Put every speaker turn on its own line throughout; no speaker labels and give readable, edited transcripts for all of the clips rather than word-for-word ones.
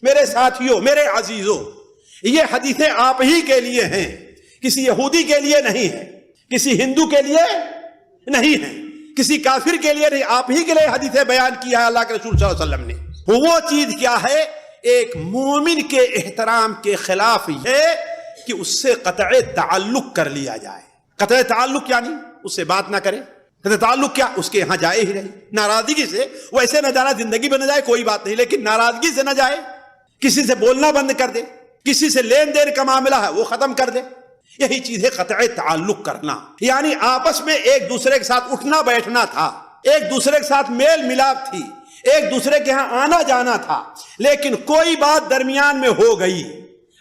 میرے ساتھیوں، میرے عزیزوں، یہ حدیثیں آپ ہی کے لیے ہیں، کسی یہودی کے لیے نہیں ہے، کسی ہندو کے لیے نہیں ہے، کسی کافر کے لیے نہیں، آپ ہی کے لیے حدیثیں بیان کیا ہے اللہ کے رسول صلی اللہ علیہ وسلم نے۔ وہ چیز کیا ہے؟ ایک مومن کے احترام کے خلاف یہ کہ اس سے قطع تعلق کر لیا جائے۔ قطع تعلق یعنی اس سے بات نہ کرے، قطع تعلق کیا؟ اس کے یہاں جائے ہی رہے، ناراضگی سے، ویسے نہ جانا زندگی میں نہ جائے کوئی بات نہیں، لیکن ناراضگی سے نہ جائے، کسی سے بولنا بند کر دے، کسی سے لین دین کا معاملہ ہے وہ ختم کر دے، یہی چیز ہے قطع تعلق کرنا۔ یعنی آپس میں ایک دوسرے کے ساتھ اٹھنا بیٹھنا تھا، ایک دوسرے کے ساتھ میل ملاپ تھی، ایک دوسرے کے ہاں آنا جانا تھا، لیکن کوئی بات درمیان میں ہو گئی،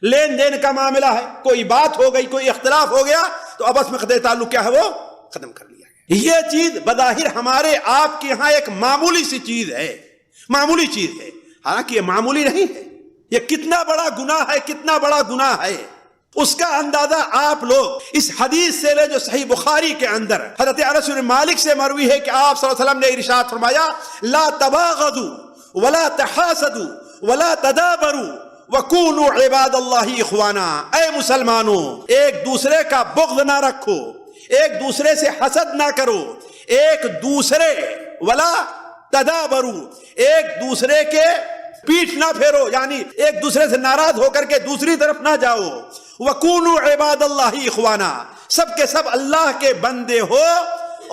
لین دین کا معاملہ ہے، کوئی بات ہو گئی، کوئی اختلاف ہو گیا، تو آپس میں قطع تعلق کیا ہے؟ وہ ختم کر لیا گیا۔ یہ چیز بظاہر ہمارے آپ کے ہاں ایک معمولی سی چیز ہے، معمولی چیز ہے، حالانکہ یہ معمولی نہیں ہے، یہ کتنا بڑا گناہ ہے، کتنا بڑا گناہ ہے، اس کا اندازہ آپ لوگ اس حدیث سے لے جو صحیح بخاری کے اندر حضرت انس بن مالک سے مروی ہے کہ آپ صلی اللہ علیہ وسلم نے ارشاد فرمایا لا تباغضوا ولا تحاسدوا ولا تدابروا وکونوا عباد اللہ اخوانا۔ اے مسلمانوں، ایک دوسرے کا بغض نہ رکھو، ایک دوسرے سے حسد نہ کرو، ایک دوسرے ولا تدابروا، ایک دوسرے کے پیٹھ نہ پھیرو، یعنی ایک دوسرے سے ناراض ہو کر کے دوسری طرف نہ جاؤ۔ وَكُونُوا عِبَادَ اللَّهِ إِخْوَانًا، سب کے سب اللہ کے بندے ہو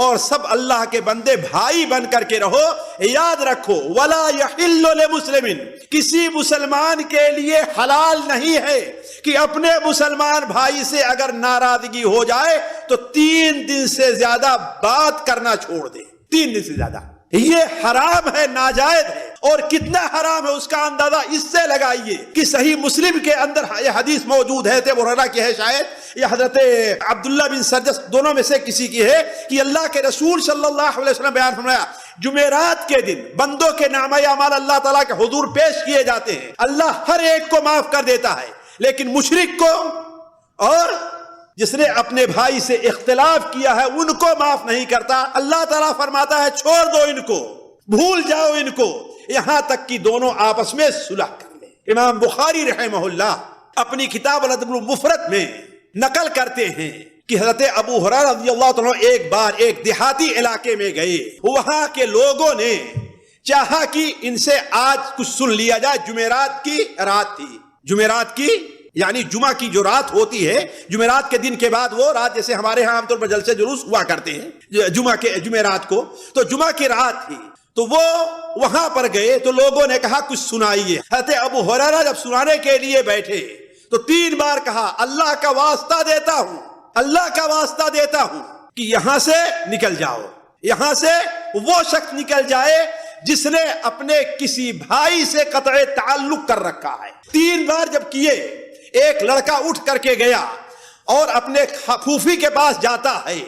اور سب اللہ کے بندے بھائی بن کر کے رہو۔ یاد رکھو وَلَا يَحِلُّ لِمُسْلِمٍ، کسی مسلمان کے لیے حلال نہیں ہے کہ اپنے مسلمان بھائی سے اگر ناراضگی ہو جائے تو 3 دن سے زیادہ بات کرنا چھوڑ دے، 3 دن سے زیادہ۔ یہ حرام ہے، ناجائز ہے، اور کتنا حرام ہے اس کا اندازہ اس سے لگائیے کہ صحیح مسلم کے اندر یہ حدیث موجود ہے، ابو ہریرہ کی ہے شاید یا حضرت عبداللہ بن سرجس دونوں میں سے کسی کی ہے کہ اللہ کے رسول صلی اللہ علیہ وسلم بیان فرمایا جمعرات کے دن بندوں کے نامہ اعمال اللہ تعالیٰ کے حضور پیش کیے جاتے ہیں، اللہ ہر ایک کو معاف کر دیتا ہے، لیکن مشرک کو اور جس نے اپنے بھائی سے اختلاف کیا ہے ان کو معاف نہیں کرتا۔ اللہ تعالیٰ فرماتا ہے چھوڑ دو ان کو، بھول جاؤ ان کو، یہاں تک کہ دونوں آپس میں صلح کر لیں۔ امام بخاری رحمہ اللہ اپنی کتاب الادب المفرد میں نقل کرتے ہیں کہ حضرت ابو ہریرہ رضی اللہ عنہ ایک بار ایک دیہاتی علاقے میں گئے، وہاں کے لوگوں نے چاہا کہ ان سے آج کچھ سن لیا جائے۔ جمعرات کی رات تھی، جمعرات کی یعنی جمعہ کی جو رات ہوتی ہے، جمعرات کے دن کے بعد وہ رات، جیسے ہمارے ہاں عام طور پر جلسے جلوس ہوا کرتے ہیں جمعرات کو، تو جمعہ کی رات تھی، تو وہ وہاں پر گئے تو لوگوں نے کہا کچھ سنائیے۔ حضرت ابو ہریرہ جب سنانے کے لیے بیٹھے تو 3 بار کہا اللہ کا واسطہ دیتا ہوں، اللہ کا واسطہ دیتا ہوں کہ یہاں سے نکل جاؤ، یہاں سے وہ شخص نکل جائے جس نے اپنے کسی بھائی سے قطع تعلق کر رکھا ہے۔ 3 بار جب کیے، ایک لڑکا اٹھ کر کے گیا اور اپنے پھوپھی کے پاس جاتا ہے،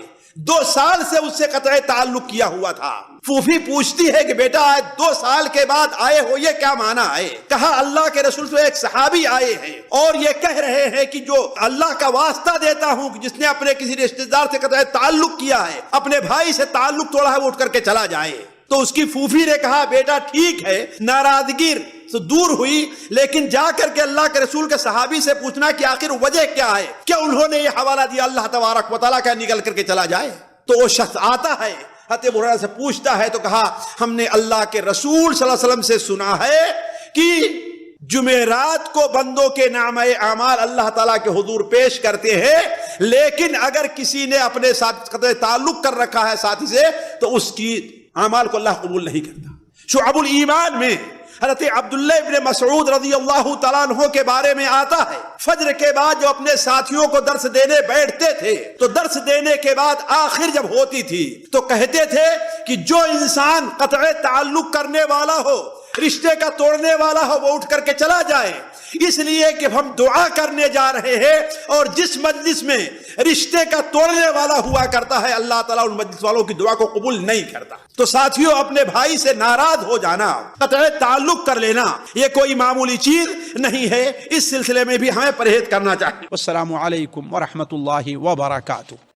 2 سال سے اس سے قطع تعلق کیا ہوا تھا۔ پھوپھی پوچھتی ہے کہ بیٹا 2 سال کے بعد آئے ہو، یہ کیا معنی ہے؟ کہا اللہ کے رسول سے ایک صحابی آئے ہیں اور یہ کہہ رہے ہیں کہ جو اللہ کا واسطہ دیتا ہوں کہ جس نے اپنے کسی رشتہ دار سے قطع تعلق کیا ہے، اپنے بھائی سے تعلق توڑا ہے، وہ اٹھ کر کے چلا جائے۔ تو اس کی پھوپھی نے کہا بیٹا ٹھیک ہے، ناراضگی تو دور ہوئی، لیکن جا کر کے اللہ کے رسول کے صحابی سے پوچھنا کہ آخر وجہ کیا ہے، کیا انہوں نے یہ حوالہ دیا اللہ تبارک و تعالیٰ کا نکل کر کے چلا جائے؟ تو وہ شخص آتا ہے، حضرت ابو ہریرہ سے پوچھتا ہے، تو کہا ہم نے اللہ کے رسول صلی اللہ علیہ وسلم سے سنا ہے کہ جمعرات کو بندوں کے نامہ اعمال اللہ تعالیٰ کے حضور پیش کرتے ہیں، لیکن اگر کسی نے اپنے ساتھ قطع تعلق کر رکھا ہے ساتھی سے تو اس کی اعمال کو اللہ قبول نہیں کرتا۔ شعب الایمان میں حضرت عبداللہ ابن مسعود رضی اللہ تعالیٰ عنہ کے بارے میں آتا ہے، فجر کے بعد جو اپنے ساتھیوں کو درس دینے بیٹھتے تھے تو درس دینے کے بعد آخر جب ہوتی تھی تو کہتے تھے کہ جو انسان قطع تعلق کرنے والا ہو، رشتے کا توڑنے والا ہو، وہ اٹھ کر کے چلا جائے، اس لیے کہ ہم دعا کرنے جا رہے ہیں، اور جس مجلس میں رشتے کا توڑنے والا ہوا کرتا ہے اللہ تعالیٰ ان مجلس والوں کی دعا کو قبول نہیں کرتا۔ تو ساتھیوں، اپنے بھائی سے ناراض ہو جانا، قطع تعلق کر لینا، یہ کوئی معمولی چیز نہیں ہے، اس سلسلے میں بھی ہمیں پرہیز کرنا چاہیے۔
السلام علیکم ورحمۃ اللہ وبرکاتہ۔